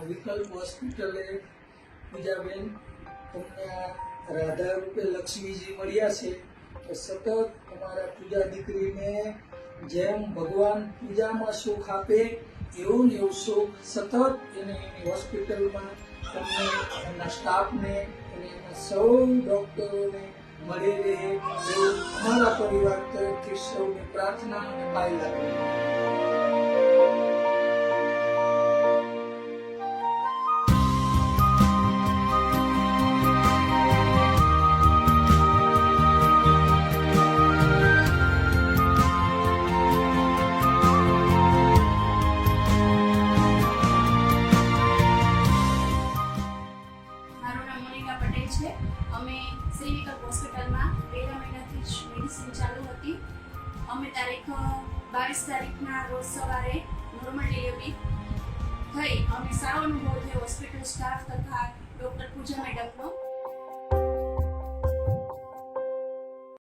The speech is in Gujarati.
વિકલ્પ હોસ્પિટલે પૂજાબેન તમને આ રાધા રૂપે લક્ષ્મીજી મળ્યા છે તો સતત તમારા પૂજા દીકરીને જેમ ભગવાન પૂજામાં સુખ આપે એવું ને એવું સુખ સતત એને એની હોસ્પિટલમાં તમને એમના સ્ટાફને અને એના સૌ ડૉક્ટરોને મળી રહે એવું અમારા પરિવાર તરફથી સૌની પ્રાર્થના અને પાયલા છે. અમે શ્રી વિકલ્પ હોસ્પિટલમાં પહેલા મહિનાથી જ મેડિસિન ચાલુ હતી. અમે તારીખ 22 તારીખના રોજ સવારે નોર્મલ ડિલિવરી થઈ. અમે સારો અનુભવ થયો હોસ્પિટલ સ્ટાફ તથા ડૉક્ટર પૂજા મેડમનો.